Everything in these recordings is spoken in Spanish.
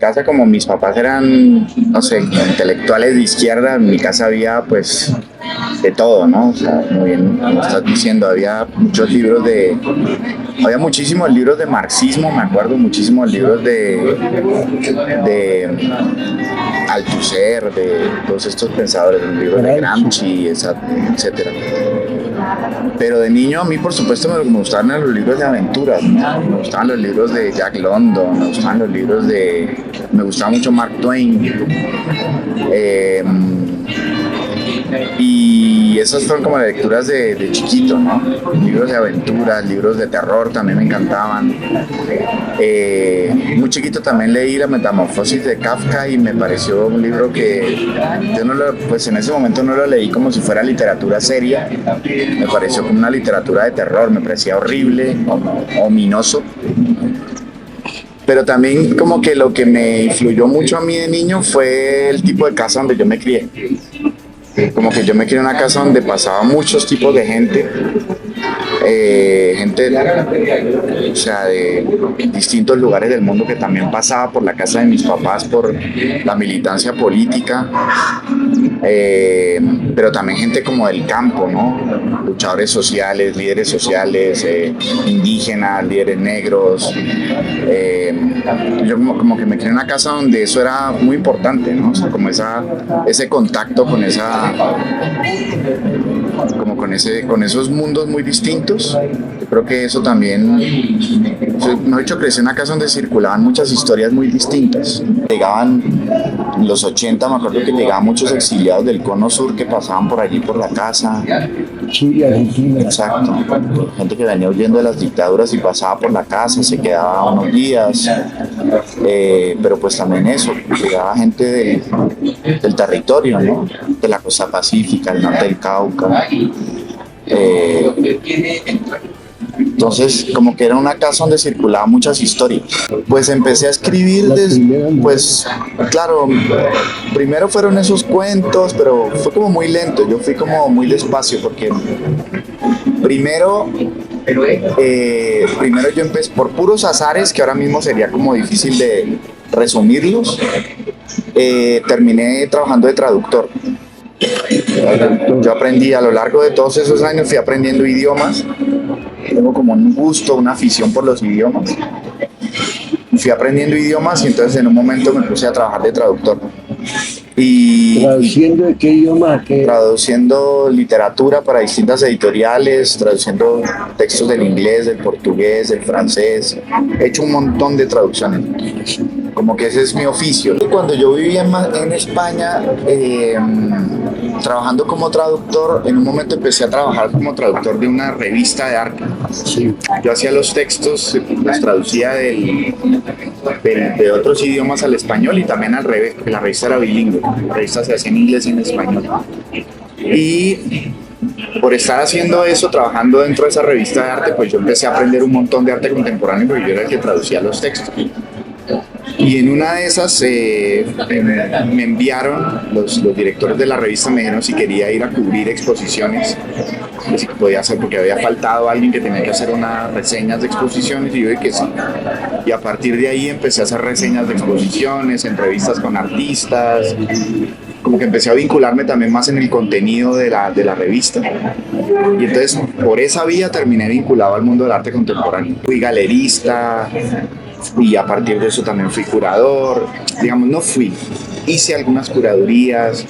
casa, como mis papás eran, no sé, intelectuales de izquierda, en mi casa había pues de todo, ¿no? O sea, muy bien, como estás diciendo, había muchísimos libros de marxismo, me acuerdo, muchísimos libros de Althusser, de todos estos pensadores, los libros de Gramsci, etcétera. Pero de niño a mí, por supuesto, me gustaban los libros de aventuras, ¿no? Me gustaban los libros de Jack London, me gustaban los libros me gustaba mucho Mark Twain. Y esas fueron como las lecturas de chiquito, ¿no? Libros de aventuras, libros de terror también me encantaban. Muy chiquito también leí La Metamorfosis de Kafka y me pareció un libro que yo pues en ese momento no lo leí como si fuera literatura seria, me pareció como una literatura de terror, me parecía horrible, ominoso. Pero también como que lo que me influyó mucho a mí de niño fue el tipo de casa donde yo me crié. Como que yo me crié en una casa donde pasaba muchos tipos de gente, o sea, de distintos lugares del mundo que también pasaba por la casa de mis papás por la militancia política, pero también gente como del campo, ¿no? Luchadores sociales, indígenas, líderes negros. Yo como que me crié en una casa donde eso era muy importante, ¿no? O sea, como ese contacto con con esos mundos muy distintos. Yo creo que eso también, no he hecho, crecí en una casa donde circulaban muchas historias muy distintas. Llegaban en los 80, me acuerdo que llegaban muchos exiliados del Cono Sur que pasaban por allí por la casa. Chile, Argentina. Exacto. Gente que venía huyendo de las dictaduras y pasaba por la casa, se quedaba unos días. Pero pues también eso, llegaba gente del territorio, ¿no? De la costa pacífica, el norte del Cauca. Entonces, como que era una casa donde circulaban muchas historias. Pues empecé a escribir, pues claro, primero fueron esos cuentos, pero fue como muy lento, yo fui como muy despacio, porque primero yo empecé por puros azares, que ahora mismo sería como difícil de resumirlos, terminé trabajando de traductor. Yo aprendí a lo largo de todos esos años, fui aprendiendo idiomas. Tengo como un gusto, una afición por los idiomas. Fui aprendiendo idiomas y entonces en un momento me puse a trabajar de traductor. ¿Traduciendo de qué idioma? Traduciendo literatura para distintas editoriales, traduciendo textos del inglés, del portugués, del francés. He hecho un montón de traducciones. Como que ese es mi oficio. Cuando yo vivía en España, trabajando como traductor, en un momento empecé a trabajar como traductor de una revista de arte. Sí. Yo hacía los textos, los traducía de otros idiomas al español y también al revés, porque la revista era bilingüe. La revista se hacía en inglés y en español. Y por estar haciendo eso, trabajando dentro de esa revista de arte, pues yo empecé a aprender un montón de arte contemporáneo porque yo era el que traducía los textos. Y en una de esas me enviaron, los directores de la revista me dijeron si quería ir a cubrir exposiciones, que si podía hacer, porque había faltado alguien que tenía que hacer unas reseñas de exposiciones, y yo dije que sí. Y a partir de ahí empecé a hacer reseñas de exposiciones, entrevistas con artistas, como que empecé a vincularme también más en el contenido de la revista. Y entonces por esa vía terminé vinculado al mundo del arte contemporáneo. Fui galerista, y a partir de eso también fui curador, digamos, hice algunas curadurías.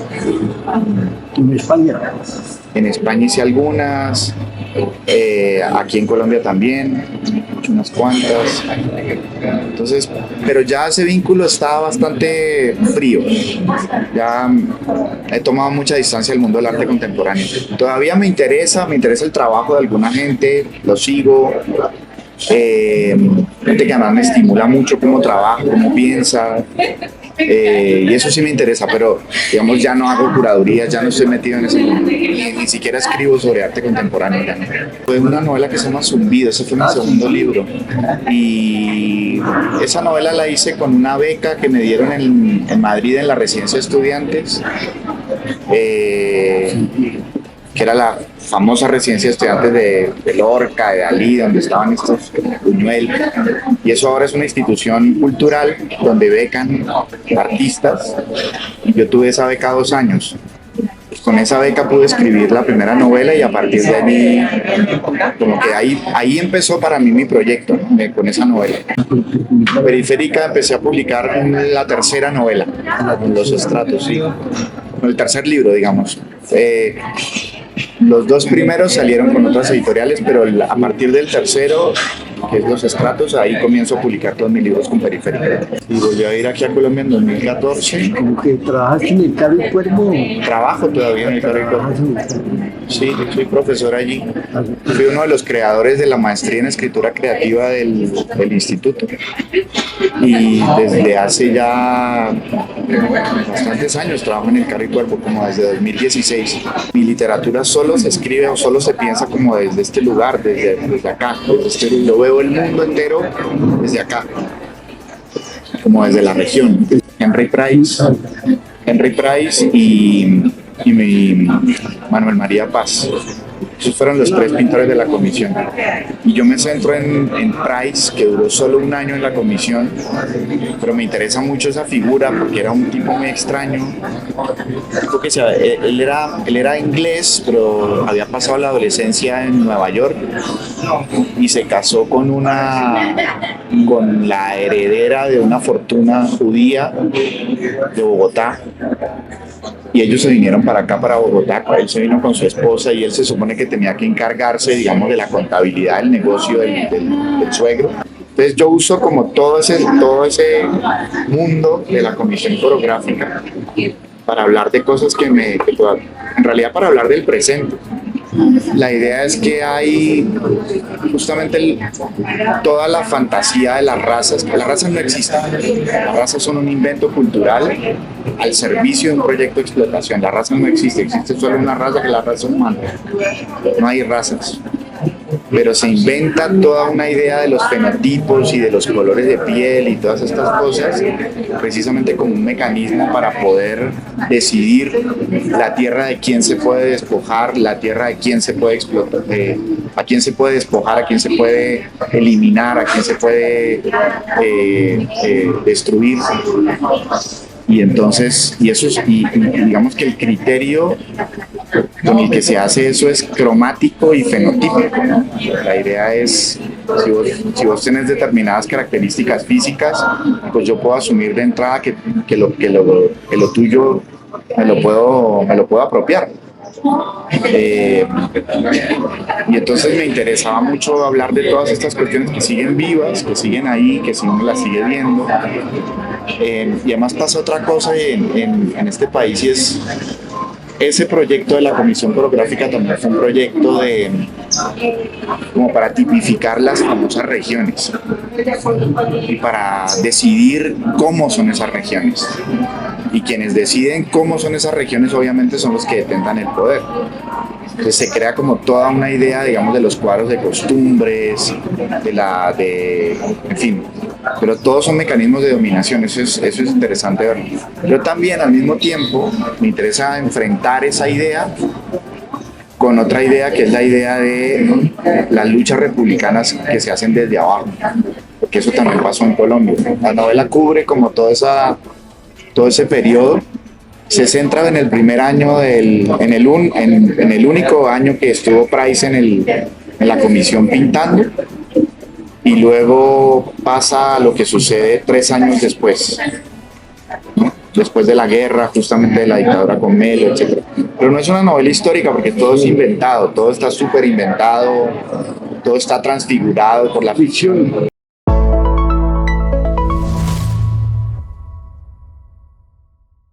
¿En España? En España hice algunas, aquí en Colombia también, unas cuantas. Entonces, pero ya ese vínculo está bastante frío. Ya he tomado mucha distancia del mundo del arte contemporáneo. Todavía me interesa el trabajo de alguna gente, lo sigo. Gente que además me estimula mucho cómo trabaja, cómo piensa, y eso sí me interesa, pero digamos ya no hago curadurías, ya no estoy metido en ese mundo, ni siquiera escribo sobre arte contemporáneo. Ya no. Fue una novela que se llama Zumbido, ese fue mi segundo libro, y esa novela la hice con una beca que me dieron en Madrid en la residencia de estudiantes. que era la famosa residencia de estudiantes de Lorca, de Dalí, donde estaban estos Buñuel. Y eso ahora es una institución cultural donde becan artistas. Yo tuve esa beca 2 años. Con esa beca pude escribir la primera novela y a partir de ahí, como que ahí empezó para mí mi proyecto, ¿no? Con esa novela. Periférica empecé a publicar la tercera novela, Los Estratos, sí. El tercer libro, digamos. Los 2 primeros salieron con otras editoriales, pero a partir del tercero, que es Los Estratos, ahí comienzo a publicar todos mis libros con Periférica. Y volví a ir aquí a Colombia en 2014. Como que trabajaste en el Carro y Cuervo. Trabajo todavía en el Carro y Cuervo. Sí, soy profesor allí. Fui uno de los creadores de la maestría en escritura creativa del instituto. Y desde hace ya bastantes años trabajo en el Carro y Cuervo, como desde 2016. Mi literatura solo se escribe o solo se piensa como desde este lugar, desde acá. Yo veo el mundo entero desde acá, como desde la región. Henry Price y Manuel María Paz. Esos fueron los 3 pintores de la comisión. Y yo me centro en Price, que duró solo 1 año en la comisión, pero me interesa mucho esa figura porque era un tipo muy extraño. Porque él era inglés, pero había pasado la adolescencia en Nueva York y se casó con la heredera de una fortuna judía de Bogotá. Y ellos se vinieron para acá, para Bogotá. Él se vino con su esposa y él se supone que tenía que encargarse, digamos, de la contabilidad del negocio del suegro. Entonces yo uso como todo ese mundo de la comisión coreográfica para hablar de cosas en realidad para hablar del presente. La idea es que hay justamente toda la fantasía de las razas, que las razas no existen. Las razas son un invento cultural al servicio de un proyecto de explotación. La raza no existe solo una raza, que es la raza humana. No hay razas. Pero se inventa toda una idea de los fenotipos y de los colores de piel y todas estas cosas, precisamente como un mecanismo para poder decidir la tierra de quién se puede despojar, la tierra de quién se puede explotar, a quién se puede despojar, a quién se puede eliminar, a quién se puede destruir. Y entonces, digamos que el criterio con el que se hace eso es cromático y fenotípico, ¿no? La idea es, si vos tenés determinadas características físicas, pues yo puedo asumir de entrada que lo tuyo me lo puedo apropiar. Y entonces me interesaba mucho hablar de todas estas cuestiones que siguen vivas, que siguen ahí, que si uno las sigue viendo. Y además pasa otra cosa en este país, y es ese proyecto de la Comisión Coreográfica también fue un proyecto como para tipificar las famosas regiones y para decidir cómo son esas regiones. Y quienes deciden cómo son esas regiones obviamente son los que detentan el poder. Entonces se crea como toda una idea, digamos, de los cuadros de costumbres, en fin, pero todos son mecanismos de dominación. Eso es interesante ver. Pero también al mismo tiempo me interesa enfrentar esa idea con otra idea, que es la idea de las luchas republicanas que se hacen desde abajo, porque eso también pasó en Colombia. La novela cubre como todo ese periodo. Se centra en el primer año, en el único año que estuvo Price en la comisión pintando, y luego pasa a lo que sucede 3 años después, ¿no? Después de la guerra, justamente de la dictadura con Melo, etc. Pero no es una novela histórica porque todo es inventado, todo está súper inventado, todo está transfigurado por la ficción.